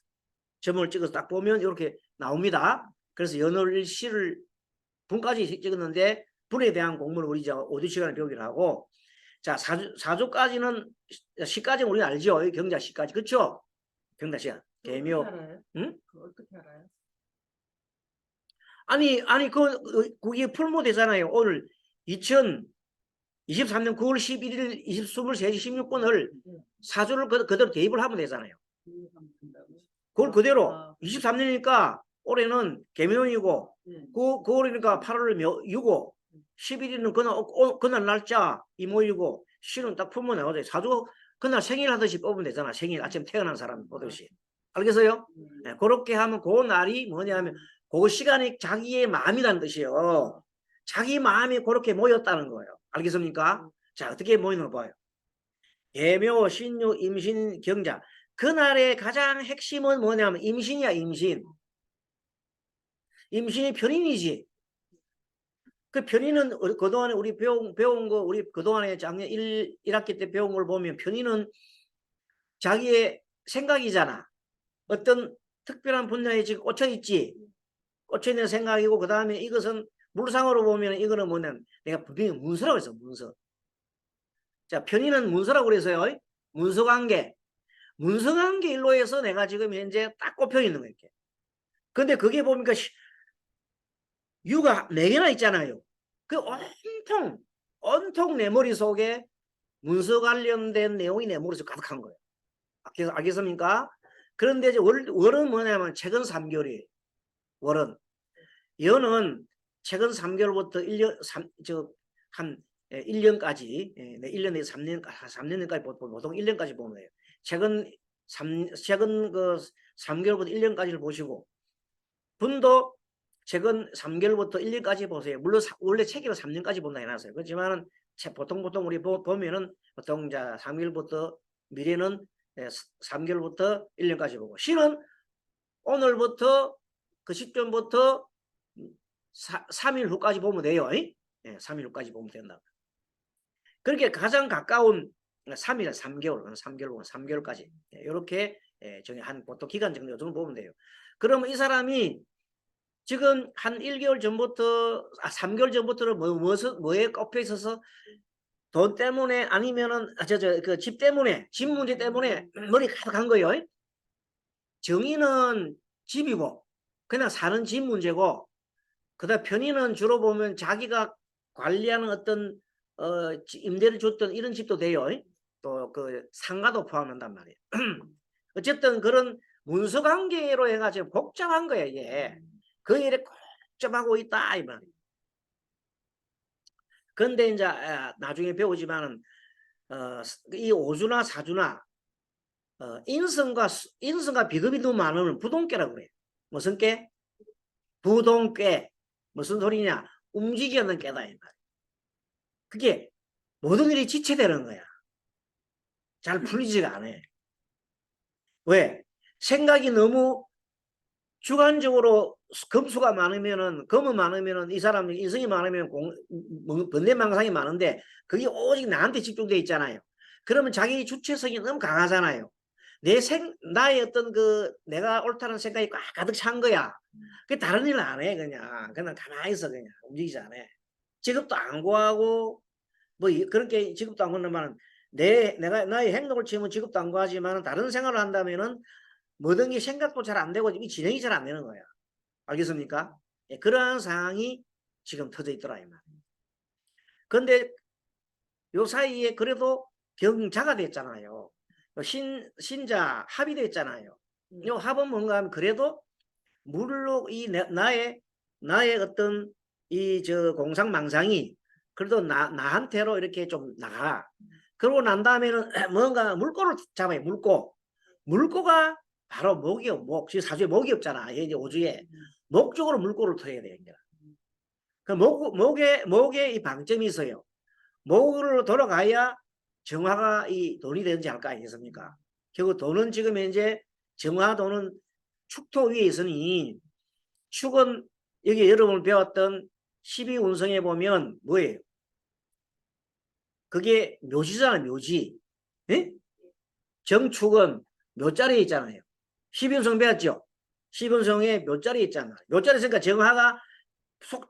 점을 찍어서 딱 보면 이렇게 나옵니다. 그래서 연월일시를 분까지 찍었는데 분에 대한 공부를 우리 이제 5주 시간을 배우기로 하고, 자, 사주까지는 시까지는 우리는 알죠. 경자 시까지. 그렇죠? 경자 시간. 개묘. 응? 어떻게 알아요? 아니 그게 풀모 되잖아요. 오늘 2023년 9월 11일 23시 16분을 사주를 그대로 대입을 하면 되잖아요. 그걸 그대로 23년이니까 올해는 개묘년이고, 9월이니까 8월 유고, 11일은 그날 날짜 이모이고, 시는 딱 풀면 나오죠. 사주 그날 생일 하듯이 뽑으면 되잖아. 생일 아침 태어난 사람 보듯이. 알겠어요? 네, 그렇게 하면 그 날이 뭐냐면 그 시간이 자기의 마음이라는 뜻이에요. 자기 마음이 그렇게 모였다는 거예요. 알겠습니까? 자, 어떻게 모이는 거 봐요. 개묘, 신유, 임신, 경자. 그날의 가장 핵심은 뭐냐면 임신이야, 임신. 임신이 편인이지. 그 편인은 그동안에 우리 배운 거, 우리 그동안에 작년 1학기 때 배운 걸 보면 편인은 자기의 생각이잖아. 어떤 특별한 분야에 지금 꽂혀있지. 꽂혀있는 생각이고, 그 다음에 이것은 물상으로 보면 이거는 뭐냐면 내가 분명히 문서라고 했어, 문서. 자, 편인은 문서라고 그래서요. 문서관계. 문서관계 일로 해서 내가 지금 현재 딱 꼽혀 있는 거예요. 근데 그게 보니까 유가 4개나 있잖아요. 그 온통 내 머릿속에 문서 관련된 내용이 내 머릿속에 가득한 거예요. 알겠습니까? 그런데 이제 월은 뭐냐면 최근 3개월이에요. 월은. 연은 최근 3개월부터 1년까지, 1년에서 3년까지 보통 1년까지 보면 돼요. 최근 그 3개월부터 1년까지를 보시고, 분도 최근 3개월부터 1년까지 보세요. 물론 원래 책에는 3년까지 본다 해놨어요. 그렇지만은 보통 우리 보면은 보통 3개월부터 미래는 3개월부터 1년까지 보고, 시는 오늘부터 그 시점부터 3일 후까지 보면 돼요. 3일 후까지 보면 된다. 그렇게 가장 가까운 3일, 3개월까지 이렇게 한 보통 기간 정도 보면 돼요. 그러면 이 사람이 지금 한 1개월 전부터 3개월 전부터는 뭐에 꼽혀 있어서 돈 때문에 아니면은 그 집 때문에, 집 문제 때문에 머리 가득한 거예요. 정의는 집이고 그냥 사는 집 문제고, 그다음 편의는 주로 보면 자기가 관리하는 어떤 임대를 줬던 이런 집도 돼요. 또 그 상가도 포함한단 말이에요. 어쨌든 그런 문서 관계로 해가지고 복잡한 거예요. 이게 그 일에 복잡하고 있다 이 말이에요. 그런데 이제 나중에 배우지만은 이 오주나 사주나 인성과 비급이 너무 많으면 부동깨라고 그래요. 무슨 깨? 부동깨. 무슨 소리냐? 움직이는 깨다 이 말이에요. 그게 모든 일이 지체되는 거야. 잘 풀리지가 않아. 왜? 생각이 너무 주관적으로 금수가 많으면은, 금은 많으면은, 이 사람 인성이 많으면 번뇌망상이 많은데 그게 오직 나한테 집중돼 있잖아요. 그러면 자기 주체성이 너무 강하잖아요. 나의 어떤 내가 옳다는 생각이 꽉 가득 찬 거야. 그 다른 일을 안 해, 그냥 가만히 있어, 그냥 움직이지 않아. 직업도 안 구하고, 뭐, 그렇게 직업도 안 구하는 내가 나의 행동을 치면 직업도 안 구하지만 다른 생활을 한다면은 모든 게 생각도 잘 안 되고 진행이 잘 안 되는 거야. 알겠습니까? 예, 그러한 상황이 지금 터져 있더라, 이 말이에요. 그런데 요 사이에 그래도 경자가 됐잖아요. 신자 합이 됐잖아요. 요 합은 뭔가 하면 그래도 물로 나의 어떤 공상망상이 그래도 나한테로 이렇게 좀 나가. 그러고 난 다음에는 뭔가 물꼬를 잡아요. 물꼬가 바로 목이요. 지금 사주에 목이 없잖아. 이제 오주에 목 쪽으로 물꼬를 터야 돼요. 그 목에 이 방점이 있어요. 목으로 돌아가야 정화가 이 돈이 되는지 알 거 아니겠습니까? 결국 돈은 지금 현재 정화돈은 축토 위에 있으니 축은 여기 여러분을 배웠던 12운성에 보면 뭐예요? 그게 묘지잖아요. 묘지. 예? 정축은 묘자리에 있잖아요. 12운성 배웠죠? 12운성에 묘자리에 있잖아요. 묘자리에 있으니까 정화가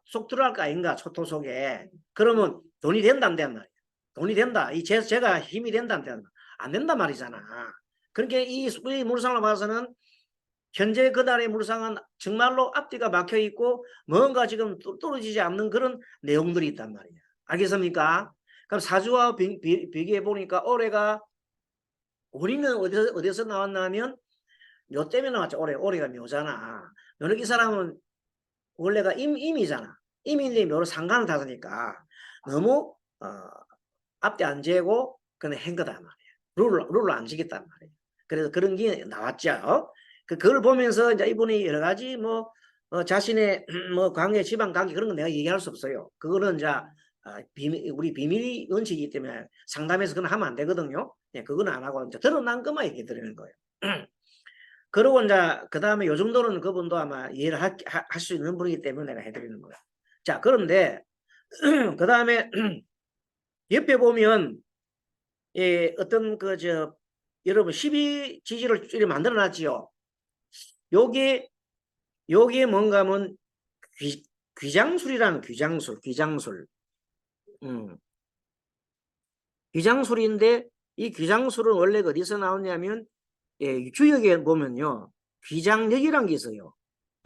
속 들어갈 거 아닌가? 초토 속에. 그러면 돈이 된다 안 된다? 돈이 된다. 제가 힘이 된다 안 된다? 안 된단 말이잖아. 그러니까 이 물상을 봐서는 현재 그날의 물상은 정말로 앞뒤가 막혀 있고 뭔가 지금 떨어지지 않는 그런 내용들이 있단 말이야. 알겠습니까? 그럼 사주와 비교해 보니까 올해가 우리는 어디서 나왔냐면 묘 때문에 나왔죠. 올해가 묘잖아. 묘는 이 사람은 원래가 임이잖아. 임인데 묘로 상관을 다으니까 너무 앞뒤 안 재고 그냥 한 거다 말이야. 룰을 안 지켰단 말이야. 그래서 그런 게 나왔죠. 그걸 보면서 이제 이분이 여러 가지 자신의 뭐 관계, 지방 관계 그런 거 내가 얘기할 수 없어요. 그거는 이제 우리 비밀 원칙이기 때문에 상담에서 그건 하면 안 되거든요. 예, 그거는 안 하고 이제 드러난 것만 얘기 드리는 거예요. 그러고 이제 그 다음에 요 정도는 그분도 아마 이해를 할 수 있는 분이기 때문에 내가 해드리는 거예요. 자, 그런데 그 다음에 옆에 보면 예, 어떤 여러분 12지지를 이렇게 만들어 놨지요. 요게 뭔가 하면 귀장술이라는 귀장술. 귀장술인데 이 귀장술은 원래 어디서 나오냐면 예, 주역에 보면요. 귀장역이라는 게 있어요.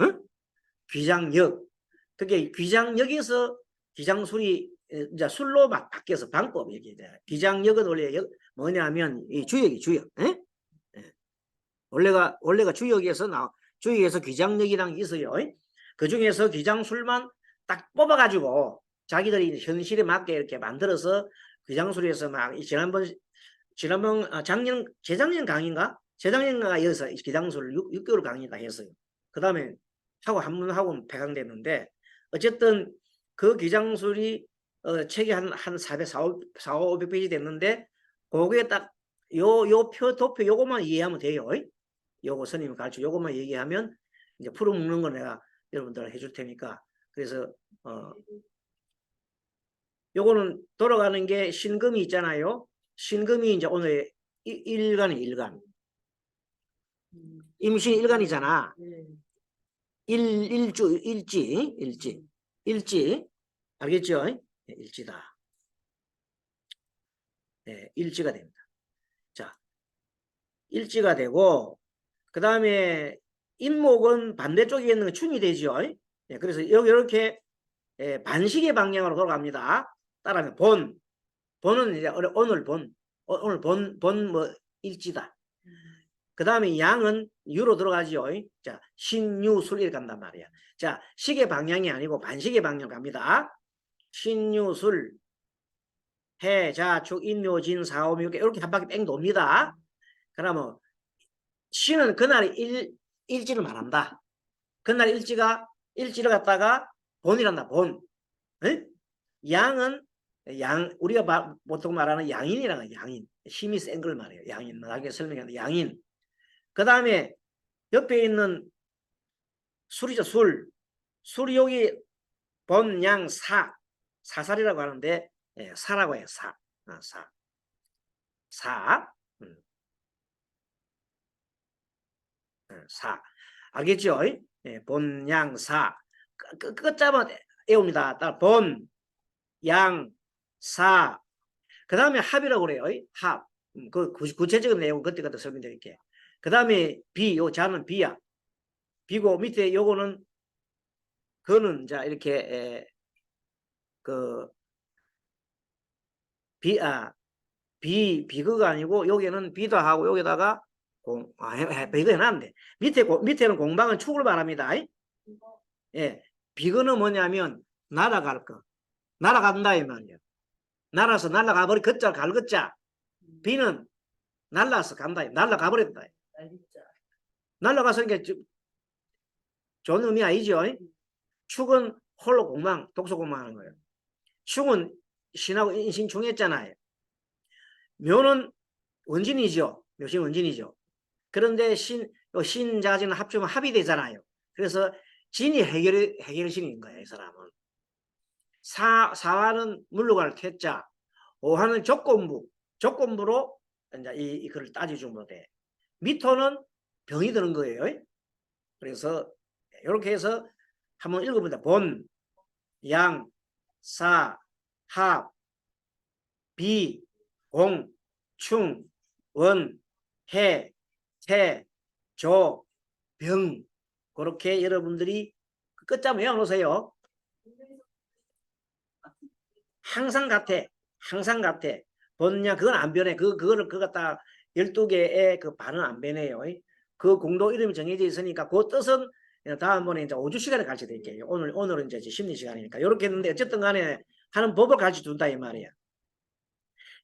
응? 귀장역. 그게 귀장역에서 귀장술이 이제 술로 막 바뀌어서 방법 얘기돼. 귀장역은 원래 뭐냐면 이 주역. 예? 예. 원래가 주역에서 귀장역이라는 게 있어요. 그 중에서 귀장술만 딱 뽑아가지고 자기들이 현실에 맞게 이렇게 만들어서 귀장술에서 막 지난번 재작년 강의인가? 재작년가 여기서 귀장술을 6개월 강의가 했어요. 그 다음에 한 번 하고 폐강됐는데 어쨌든 그 귀장술이 책이 한 400, 500페이지 됐는데 그게 딱 도표 요것만 이해하면 돼요. 요거 선생님이 가르쳐 요것만 얘기하면 이제 풀어먹는 거 내가 여러분들 해줄 테니까 그래서 요거는 돌아가는 게 신금이 있잖아요. 신금이 이제 오늘 일간 임신 일간이잖아. 일지 알겠죠? 일지다. 네, 일지가 됩니다. 자, 일지가 되고 그 다음에 임목은 반대쪽에 있는 충이 되죠. 네, 그래서 이렇게 반시계 방향으로 돌아갑니다. 따라하면 본은 이제 오늘 뭐 일지다. 그 다음에 양은 유로 들어가지요. 자, 신유술 이렇게 간단 말이야. 자, 시계 방향이 아니고 반시계 방향 갑니다. 신유술, 해, 자, 축, 인묘진, 사오미 이렇게 한 바퀴 뺑 돕니다. 그러면 신은 그날 일지를 말한다. 그날 일지를 갖다가 본이란다. 본. 에? 양은 우리가 보통 말하는 양인이라는 양인. 힘이 센 걸 말해요. 양인. 나중에 설명하는 양인. 그 다음에 옆에 있는 술이죠. 술이 여기 본양 사살이라고 하는데 사라고 해요. 사. 사. 알겠죠? 본양사. 끝자만 외웁니다. 본, 양, 사. 그 다음에 합이라고 그래요. 합. 그 구체적인 내용은 그때 설명드릴게요. 그 다음에 비, 요 자는 비야. 비고 밑에 요거는 그는 자 이렇게 그 비그가 아니고 여기는 비도 하고 여기다가 비그 해놨는데 밑에는 공방은 축을 말합니다. 예, 비그는 뭐냐면 날아갈 거, 날아간다 이 말이에요. 날아서 날아가 버리 걷자 갈걷자. 비는 날라서 간다, 날아가 버렸다. 날아가서 이게 좋은 의미 아니죠. 축은 홀로 공방, 독소 공방하는 거예요. 축은 신하고 인신 중했잖아요. 묘는 원진이죠. 묘신 원진이죠. 그런데 신자진은 합치면 합이 되잖아요. 그래서 진이 해결신인 거예요. 이 사람은. 사화는 물러갈 퇴자, 오화는 조건부로 이제 이걸 따져주면 돼. 미토는 병이 드는 거예요. 그래서 이렇게 해서 한번 읽어봅니다. 본, 양, 사, 합, 비, 공, 충, 원, 해, 태, 조, 병. 그렇게 여러분들이 끝자만 외워놓으세요. 항상 같아. 항상 같아. 본냐 그건 안 변해. 그거 갖다 12개의 그 반은 안 변해요. 그 공동 이름이 정해져 있으니까 그 뜻은 다음번에 이제 5주 시간에 가르쳐 드릴게요. 오늘은 이제 심리 시간이니까. 이렇게 했는데 어쨌든 간에 하는 법을 가르쳐 준다 이 말이야.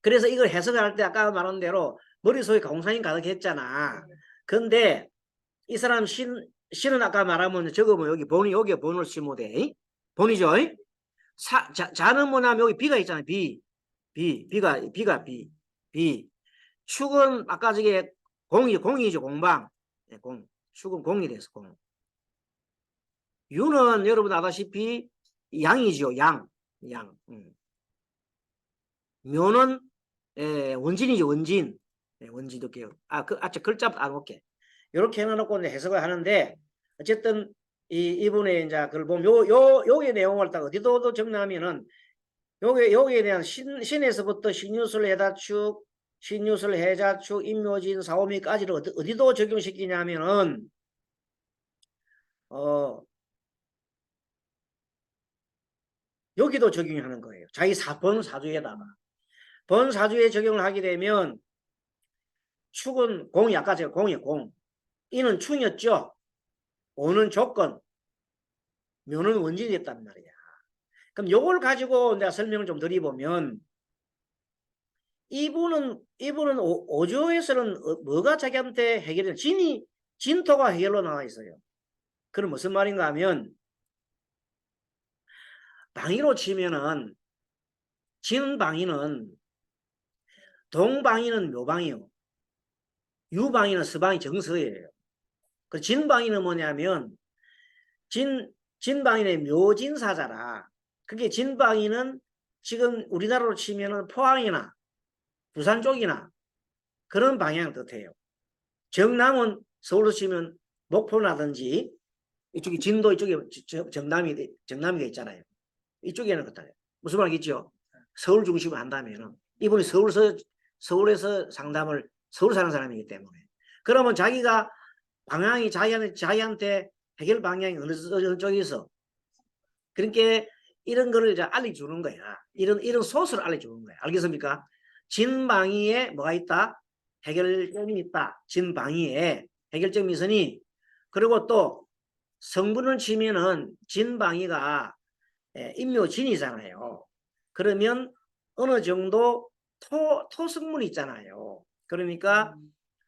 그래서 이걸 해석할 때 아까 말한 대로 머릿속에 공상이 가득했잖아. 근데 이 사람 신은 아까 말하면 적으면 여기 여기에 본을 심으면 돼. 본이죠. 자는 뭐냐면 여기 비가 있잖아요. 비가 비. 축은 아까 저게 공이죠. 공방. 축은 공이 돼서 공. 유는 여러분 아다시피 양이죠. 양. 묘는 원진이죠. 원진. 원진도 깨요. 글자부터 안 올게. 이렇게 해놓고 해석을 하는데 어쨌든 이분의 이제 그걸 보면 요게 내용을 딱 어디도 정리하면은 여기에 대한 신에서부터 신유술 해다축, 신유술 해자축, 임묘진, 사오미까지를 어디도 적용시키냐면은 여기도 적용하는 거예요. 자기 번사주에다가 번사주에 적용을 하게 되면 축은 공이 아까 제가 공이 공, 이는 충이었죠. 오는 조건, 묘는 원진이 됐단 말이야. 그럼 요걸 가지고 내가 설명을 좀 드리보면 이분은 오조에서는 뭐가 자기한테 해결해? 진토가 해결로 나와 있어요. 그럼 무슨 말인가 하면 방위로 치면은 진방위는 동방위는 묘방이요. 유방위는 서방이 정서예요. 그 진방위는 뭐냐면 진방위의 묘진사자라. 그게 진방위는 지금 우리나라로 치면은 포항이나 부산 쪽이나 그런 방향 뜻해요. 정남은 서울로 치면 목포라든지 이쪽이 진도 이쪽에 정남이 있잖아요. 이쪽에는 그렇다. 무슨 말이겠죠? 서울 중심으로 한다면은 이분이 서울에서 상담을 서울 사는 사람이기 때문에 그러면 자기가 방향이 자기한테 해결 방향이 어느 쪽에 있어. 그러니까 이런 거를 이제 알려주는 거야. 이런 소스를 알려주는 거야. 알겠습니까? 진방위에 뭐가 있다? 해결점이 있다. 진방위에 해결점이 있으니 그리고 또 성분을 치면은 진방위가 임묘진이잖아요. 그러면 어느 정도 토성분이 있잖아요. 그러니까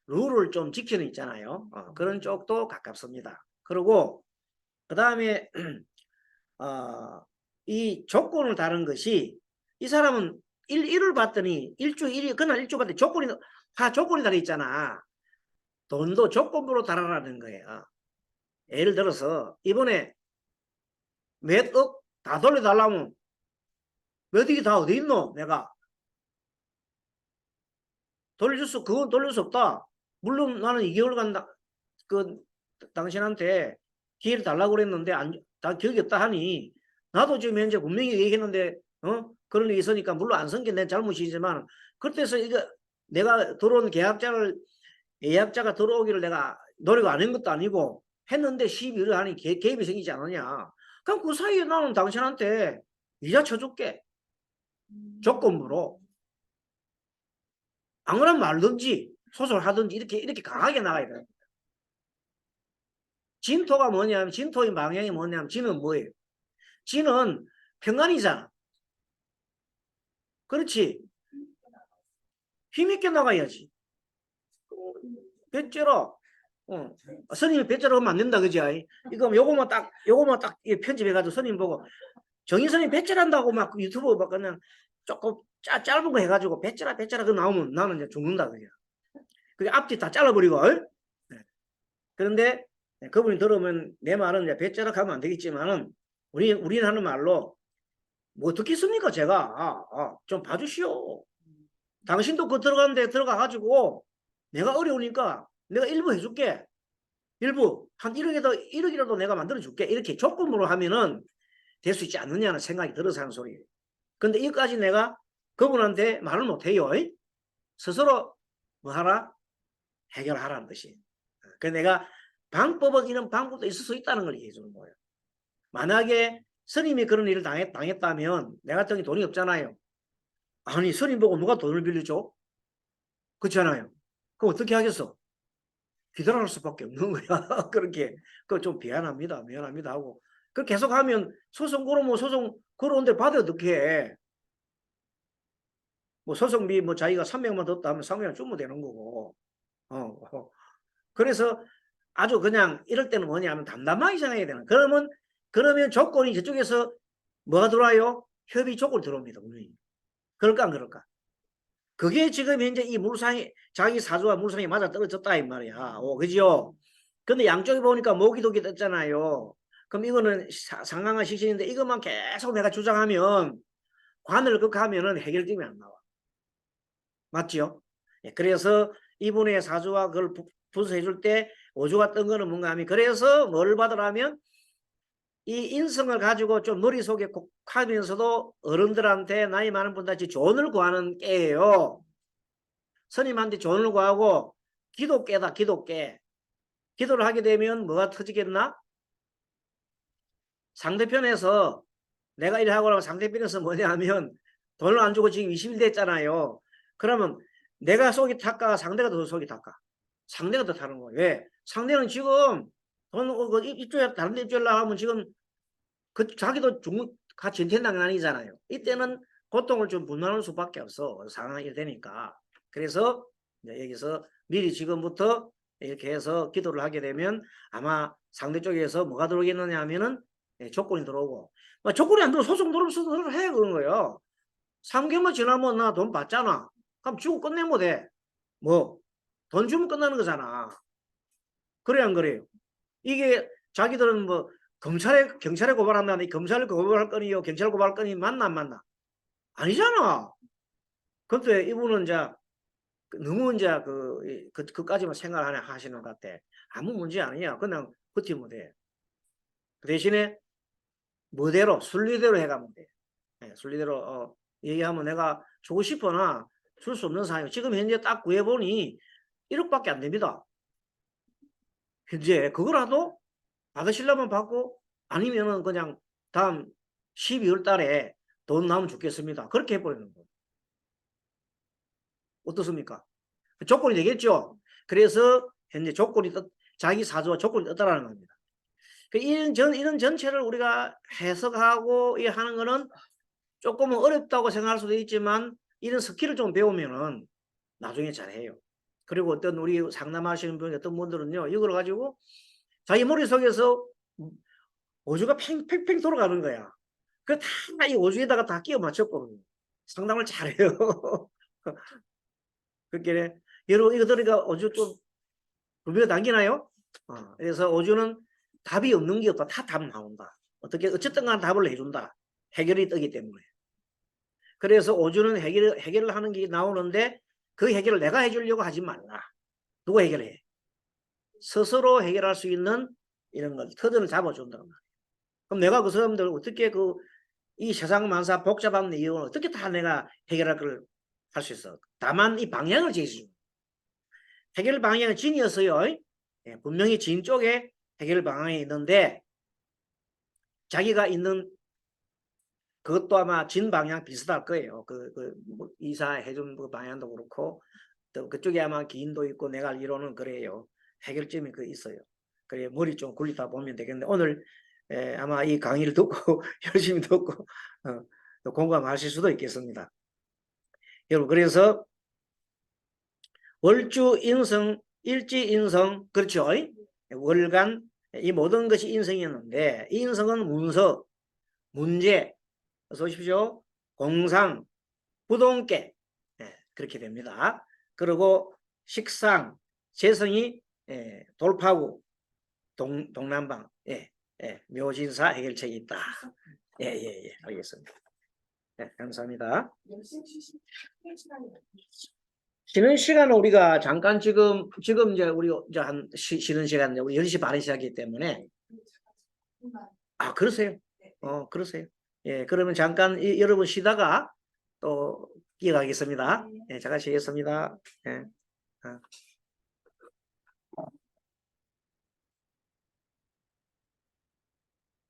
룰을 좀 지키는 있잖아요. 그런 쪽도 가깝습니다. 그리고 그 다음에 이 조건을 다른 것이 이 사람은 일을 봤더니 그날 일주 봤더니 조건이 달려 있잖아. 돈도 조건부로 달아라는 거예요. 예를 들어서 이번에 몇 억 다 돌려달라면 몇 억이 다 어디 있노? 내가 그건 돌릴 수 없다. 물론 나는 2개월간 당신한테 기회를 달라고 그랬는데 다 기억이 없다 하니 나도 지금 현재 분명히 얘기했는데 그런 게 있으니까 물론 안 쓴 게 내 잘못이지만 그때서 이거 내가 들어온 예약자가 들어오기를 내가 노력 안 한 것도 아니고 했는데 12일 하니 개입이 생기지 않느냐. 그럼 그 사이에 나는 당신한테 이자 쳐줄게. 조건부로. 안 그러면 말든지 소송을 하든지 이렇게 강하게 나가야 돼. 진토가 뭐냐면 진토의 방향이 뭐냐면 진은 뭐예요? 진은 평안이잖아. 그렇지. 힘있게 나가야지. 배째로 스님이 배째로 하면 안 된다 그지? 이거 요거만 딱 편집해가지고 스님 보고 정인 스님 배째한다고 막 유튜브 막 그냥 조금 짧은 거 해가지고 배째라 그거 나오면 나는 이제 죽는다 그죠? 그게 앞뒤 다 잘라버리고. 네. 그런데 그분이 들으면 내 말은 이제 배째라 가면 안 되겠지만은 우리는 하는 말로 뭐 듣겠습니까 제가 좀 봐주시오. 당신도 그 들어가는 데 들어가가지고 내가 어려우니까 내가 일부 해줄게. 일부 한 1억이라도 내가 만들어줄게. 이렇게 조건으로 하면은 될 수 있지 않느냐는 생각이 들어서 하는 소리예요. 근데 이것까지 내가 그분한테 말을 못해요. 스스로 뭐 하라? 해결하라는 뜻이에요. 그래서 내가 방법은 이런 방법도 있을 수 있다는 걸 얘기해 주는 거예요. 만약에 스님이 그런 일을 당했다면 내 같은 게 돈이 없잖아요. 아니 스님 보고 누가 돈을 빌려줘? 그렇잖아요. 그럼 어떻게 하겠어? 기다릴 수밖에 없는 거야. 그렇게 그 좀 미안합니다 하고 그 계속 하면 소송 걸으면 소송 걸어온데 받아 어떻게 해? 뭐 소송비 뭐 자기가 300만 더 하면 300만 주면 되는 거고. 그래서 아주 그냥 이럴 때는 뭐냐면 담담하게 생각해야 되는. 그러면 조건이 저쪽에서 뭐가 들어와요? 협의 조건이 들어옵니다. 분명히. 그럴까 안 그럴까? 그게 지금 현재 이 물상이 자기 사주와 물상이 맞아 떨어졌다 이 말이야. 그지요? 근데 양쪽에 보니까 모기독이 떴잖아요. 그럼 이거는 상강한 식신인데 이것만 계속 내가 주장하면 관을 극하면은 해결점이 안 나와. 맞지요? 예, 그래서 이분의 사주와 그걸 분석해 줄 때 오주가 뜬 거는 뭔가 하면 그래서 뭘 받으라면 이 인성을 가지고 좀 머릿속에 곡하면서도 어른들한테 나이 많은 분들한테 조언을 구하는 깨예요. 스님한테 조언을 구하고 기도깨다 기도깨. 기도를 하게 되면 뭐가 터지겠나? 상대편에서 내가 이래 하고 나면 상대편에서 뭐냐 하면 돈을 안 주고 지금 20일 됐잖아요. 그러면 내가 속이 탔까 상대가 더 속이 탔까? 상대가 더 타는 거예요. 왜? 상대는 지금 돈 이쪽에 다른 데 입주하려고 하면 지금 자기도 같이 전태당이 아니잖아요. 이때는 고통을 좀 분노하는 수밖에 없어. 상황이 되니까. 그래서 여기서 미리 지금부터 이렇게 해서 기도를 하게 되면 아마 상대 쪽에서 뭐가 들어오겠느냐 하면은 조건이 들어오고 조건이 안 들어 소송 들어오면 소송을 해 그런 거예요. 3개월만 지나면 나 돈 받잖아. 그럼 주고 끝내면 돼. 뭐 돈 주면 끝나는 거잖아. 그래 안 그래요? 이게 자기들은 뭐 경찰에 고발한다는데 검찰을 고발할 거니요 경찰 고발할 거니 맞나 안 맞나? 아니잖아. 근데 이분은 이제 너무 이제 그까지만 생각하시는 것 같아. 아무 문제 아니야. 그냥 버티면 돼. 그 대신에 뭐대로 순리대로 해가면 돼. 네, 순리대로 얘기하면 내가 주고 싶으나 줄 수 없는 상황이에요. 지금 현재 딱 구해보니 1억밖에 안 됩니다. 현재 그거라도 받으시려면 받고 아니면은 그냥 다음 12월 달에 돈 나오면 좋겠습니다. 그렇게 해버리는 거예요. 어떻습니까? 조건이 되겠죠. 그래서 현재 자기 사주와 조건이 떴다라는 겁니다. 이런 전체를 우리가 해석하고 하는 거는 조금은 어렵다고 생각할 수도 있지만 이런 스킬을 좀 배우면은 나중에 잘해요. 그리고 어떤 우리 상담하시는 분 어떤 분들은요 이걸 가지고 자기 머릿속에서 오주가 팽팽팽 돌아가는 거야. 그 다 이 오주에다가 다 끼워 맞췄거든요. 상담을 잘해요. 그렇게 여러분 이거 들으니까 오주 좀 구비가 당기나요? 그래서 오주는 답이 없는 게 없다. 다 답 나온다. 어떻게 어쨌든 간 답을 해준다. 해결이 뜨기 때문에. 그래서 오주는 해결을 하는 게 나오는데 그 해결을 내가 해주려고 하지 말라. 누가 해결해? 스스로 해결할 수 있는 이런 걸 터전을 잡아준다. 그럼 내가 그 사람들 어떻게 이 세상 만사 복잡한 내용을 어떻게 다 내가 해결할 걸 할 수 있어? 다만 이 방향을 제시해. 해결 방향은 진이었어요. 예, 분명히 진 쪽에 해결 방향이 있는데 자기가 있는 그것도 아마 진 방향 비슷할 거예요. 뭐 이사해준 그 방향도 그렇고 또 그쪽에 아마 기인도 있고 내가 알기로는 그래요. 해결점이 있어요. 그래 머리 좀 굴리다 보면 되겠는데 오늘 아마 이 강의를 듣고 열심히 듣고 또 공감하실 수도 있겠습니다. 여러분 그래서 월주 인성 일지 인성 그렇죠? 월간 이 모든 것이 인성이었는데 이 인성은 문서 문제 어서 오십시오. 공상 부동계 그렇게 됩니다. 그리고 식상 재성이 돌파구 동남방 묘진사 해결책이 있다. 예, 알겠습니다. 감사합니다. 쉬는 시간은 우리가 잠깐 지금 이제 우리 이제 한 쉬는 시간 우리 10시 반에 시작이기 때문에 그러세요? 그러세요. 예, 그러면 잠깐 여러분 쉬다가 또 이어가겠습니다. 예, 잠깐 쉬겠습니다. 예.